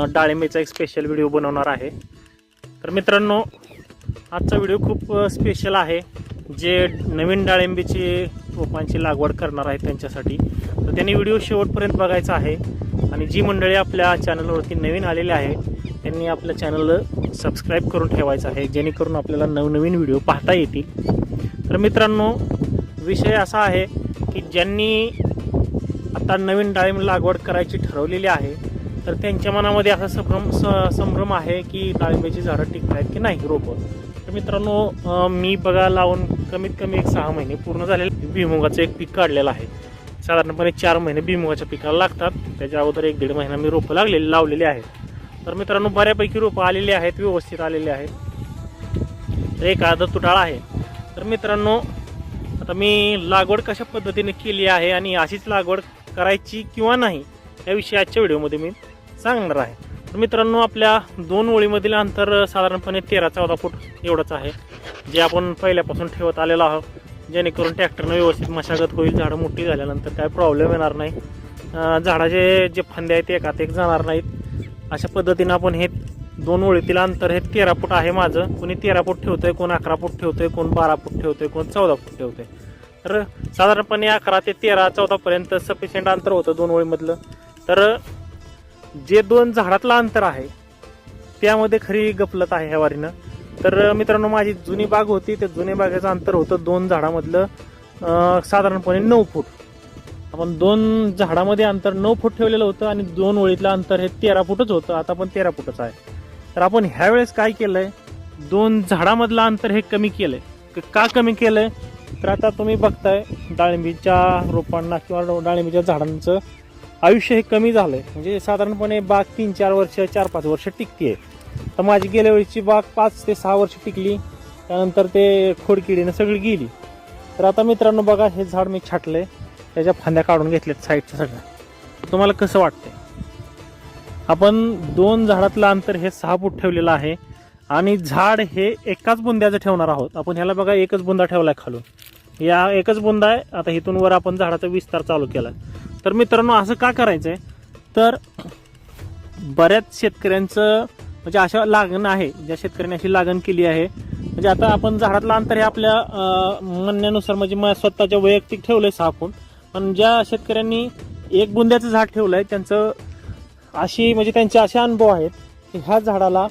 डाळिंबीचा एक special video बनवणार आहे। तर मित्रांनो, आजचा व्हिडिओ खूप स्पेशल आहे। जे नवीन डाळिंबीची रोपांची लागवड करणार आहेत त्यांच्यासाठी, तर त्यांनी व्हिडिओ शेवटपर्यंत बघायचा आहे। आणि जी मंडळी आपल्या चॅनलवरती नवीन आलेले आहे त्यांनी आपल्या चॅनलला सबस्क्राईब करून ठेवायचं आहे, जेणेकरून आपल्याला नवनवीन व्हिडिओ पाहता येतील। तर मित्रांनो, विषय असा आहे की ज्यांनी आता नवीन डाळिंब लागवड करायची ठरवलेली आहे, तर त्यांच्या मनामध्ये असा संभ्रम आहे की डाळिंबाची झाडं टिकत आहेत की नाही रोपं। तर मित्रांनो, मी बघा लावून कमीत कमी 6 महिने पूर्ण झालेले भुईमुगाचं एक पीक काढलेलं आहे। साधारणपणे 4 महिने भुईमुगाच्या पिकाला लागतात, त्याच्या अगोदर 1-1.5 महिना मी रोपं लावलेली आहेत। तर मित्रांनो, बऱ्यापैकी रोपं आलेली आहेत, व्यवस्थित आलेली आहेत, एक आधा तुटाळ आहे। तर मित्रांनो, आता मी लागवड कशा पद्धतीने केली आहे आणि अशीच लागवड करायची किंवा नाही याविषयी आजच्या व्हिडिओमध्ये मी सांगणार आहे। तर मित्रांनो, आपल्या 2 ओळीमधील अंतर साधारणपणे 13-14 फूट एवढंच आहे, जे आपण पहिल्यापासून ठेवत आलेलो आहोत, जेणेकरून ट्रॅक्टरनं व्यवस्थित मशागत होईल। झाडं मोठी झाल्यानंतर काय प्रॉब्लेम येणार नाही, झाडाचे जे फांदे आहेत एकात एक जाणार नाहीत। अशा पद्धतीनं आपण हे 2 ओळीतील अंतर हे 13 फूट आहे माझं। कोणी 13 फूट ठेवतोय, कोण 11 फूट ठेवतोय, कोण 12 फूट ठेवतोय, कोण 14 फूट ठेवतोय। तर साधारणपणे 11 ते 13-14 पर्यंत सफिशियंट अंतर होतं 2 ओळीमधलं। तर जे 2 झाडातलं अंतर आहे त्यामध्ये खरी गफलत आहे ह्या वारीनं। तर मित्रांनो, माझी जुनी बाग होती, त्या जुन्या बागेचं अंतर होतं 2 झाडामधलं साधारणपणे 9 फूट। आपण 2 झाडामध्ये अंतर 9 फूट ठेवलेलं होतं आणि 2 ओळीतलं अंतर हे 13 फूटच होतं, आता पण 13 फूटच आहे। तर आपण ह्यावेळेस काय केलंय, 2 झाडामधलं अंतर हे कमी केलंय। का कमी केलंय, तर आता तुम्ही बघताय डाळिंबीच्या रोपांना किंवा डाळिंबीच्या झाडांचं आयुष्य हे कमी झालंय। म्हणजे साधारणपणे बाग 3-4 वर्ष 4-5 वर्ष टिकते। तर माझी गेल्या वेळीची बाग 5 ते 6 वर्ष टिकली, त्यानंतर ते खोडकिडीनं सगळी गेली। तर आता मित्रांनो बघा, हे झाड मी छाटलंय, त्याच्या फांद्या काढून घेतल्यात साईडच्या सगळ्या। तुम्हाला कसं वाटतंय? आपण 2 झाडातलं अंतर हे 6 फूट ठेवलेलं आहे आणि झाड हे एकाच बुंद्याचं ठेवणार आहोत आपण। ह्याला बघा, एकच बुंदा ठेवलाय खालून, या एकच बुंदा आहे। आता इथून वर आपण झाडाचा विस्तार चालू केलाय। तर मित्रांनो, असं का करायचंय, तर बऱ्याच शेतकऱ्यांचं म्हणजे अशा लागण आहे, ज्या शेतकऱ्यांनी अशी लागण केली आहे, म्हणजे आता आपण झाडातलं अंतर हे आपल्या म्हणण्यानुसार म्हणजे स्वतःच्या वैयक्तिक ठेवलंय 6 फूट, पण ज्या शेतकऱ्यांनी एक बुंद्याचं झाड ठेवलंय त्यांचं म्हणजे त्यांचे असे अनुभव आहेत की ह्या झाडाला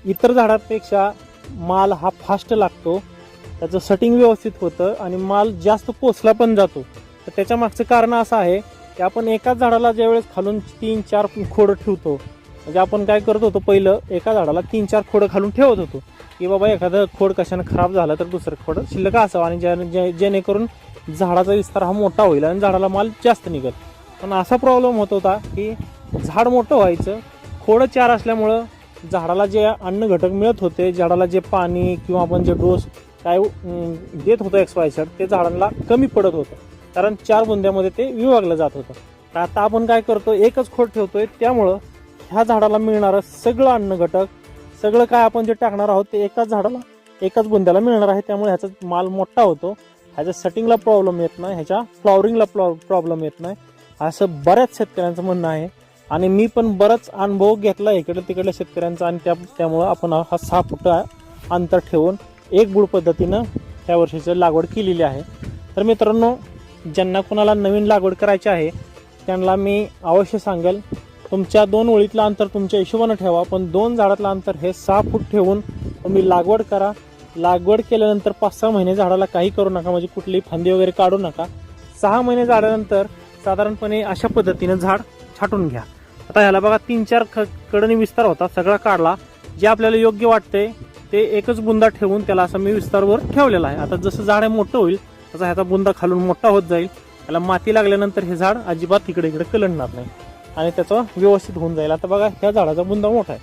इतर झाडांपेक्षा माल हा फास्ट लागतो, त्याचं सटिंग व्यवस्थित होतं आणि माल जास्त पोचला पण जातो। तर त्याच्या मागचं कारण असं आहे की आपण एकाच झाडाला ज्यावेळेस खालून 3-4 खोडं ठेवतो, म्हणजे आपण काय करत होतो, पहिलं एका झाडाला 3-4 खोडं खालून ठेवत होतो की बाबा एखादं खोड कशाने खराब झालं तर दुसरं खोड शिल्लक असावं आणि जेणेकरून झाडाचा विस्तार हा मोठा होईल आणि झाडाला माल जास्त निघेल। पण असा प्रॉब्लेम होत होता की झाड मोठं व्हायचं, खोडं 4 असल्यामुळं झाडाला जे अन्न घटक मिळत होते, झाडाला जे पाणी किंवा आपण जे डोस काय देत होतो XYZ, ते झाडांना कमी पडत होतं, कारण 4 बुंद्यामध्ये ते विभागलं जात होतं। तर आता आपण काय करतो, एकच खोड ठेवतोय, त्यामुळं ह्या झाडाला मिळणारं सगळं अन्न घटक, सगळं काय आपण जे टाकणार आहोत ते एकाच झाडाला एकाच बुंद्याला मिळणार आहे। त्यामुळे ह्याचा माल मोठा होतो, ह्याच्या सटिंगला प्रॉब्लेम येत नाही, ह्याच्या फ्लॉवरिंगला प्रॉब्लेम येत नाही, असं बऱ्याच शेतकऱ्यांचं म्हणणं आहे। आणि मी पण बराच अनुभव घेतला इकडल्या तिकडल्या शेतकऱ्यांचा, आणि त्यामुळं आपण हा 6 फूट अंतर ठेवून एक बुड पद्धतीनं त्या वर्षीची लागवड केलेली आहे। तर मित्रांनो, ज्यांना कोणाला नवीन लागवड करायची आहे त्यांना मी अवश्य सांगेल, तुमच्या 2 ओळीतलं अंतर तुमच्या हिशोबानं ठेवा, पण 2 झाडातलं अंतर हे 6 फूट ठेवून तुम्ही लागवड करा। लागवड केल्यानंतर 5-6 महिने झाडाला काही करू नका, म्हणजे कुठलीही फांदी वगैरे काढू नका। 6 महिने झाल्यानंतर साधारणपणे अशा पद्धतीनं झाड छाटून घ्या। आता ह्याला बघा, 3-4 कडनी विस्तार होता, सगळा काढला। जे आपल्याला योग्य वाटते ते एकच बुंदा ठेवून त्याला असं मी विस्तारवर ठेवलेला आहे। आता जसं झाड मोठं होईल तसा ह्याचा बुंदा खालून मोठा होत जाईल, त्याला माती लागल्यानंतर हे झाड अजिबात इकडे कलंडणार नाही आणि त्याचं व्यवस्थित होऊन जाईल। आता बघा, ह्या झाडाचा बुंदा मोठा आहे,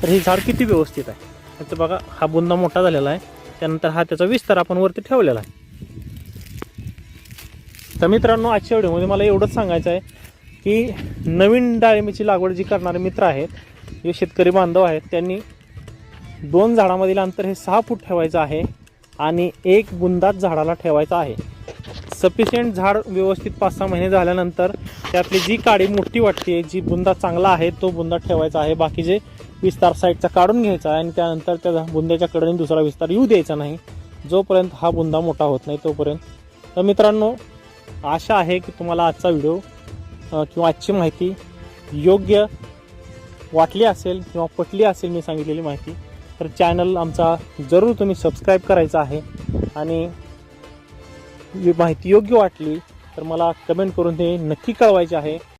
तर हे झाड किती व्यवस्थित आहे। आता बघा, हा बुंदा मोठा झालेला आहे, त्यानंतर हा त्याचा विस्तार आपण वरती ठेवलेला आहे। तर मित्रांनो, आजच्या व्हिडिओमध्ये मला एवढंच सांगायचं आहे की नवीन डाळिंबीची लागवड जी करणारे मित्र आहेत, जे शेतकरी बांधव आहेत, त्यांनी 2 झाडामधील अंतर हे 6 फूट ठेवायचं आहे आणि एक बुंदाच झाडाला ठेवायचा आहे। सफिशियंट झाड व्यवस्थित 5-6 महिने झाल्यानंतर त्यातली जी काडी मोठी वाटते, जी बुंदा चांगला आहे तो बुंदा ठेवायचा आहे. बाकीचे विस्तार साईडचा काढून घ्यायचा आहे आणि त्यानंतर त्या बुंद्याच्या कडेने दुसरा विस्तार येऊ द्यायचा नाही, जोपर्यंत हा बुंदा मोठा होत नाही तोपर्यंत. तर मित्रांनो, आशा आहे की तुम्हाला आजचा व्हिडिओ किंवा आजची माहिती योग्य वाटली असेल किंवा पटली असेल मी सांगितलेली माहिती. तर चॅनल आमचा जरूर तुम्ही सबस्क्राईब करायचा आहे आणि ही माहिती योग्य वाटली तर मला कमेंट करून ते नक्की कळवायचे आहे.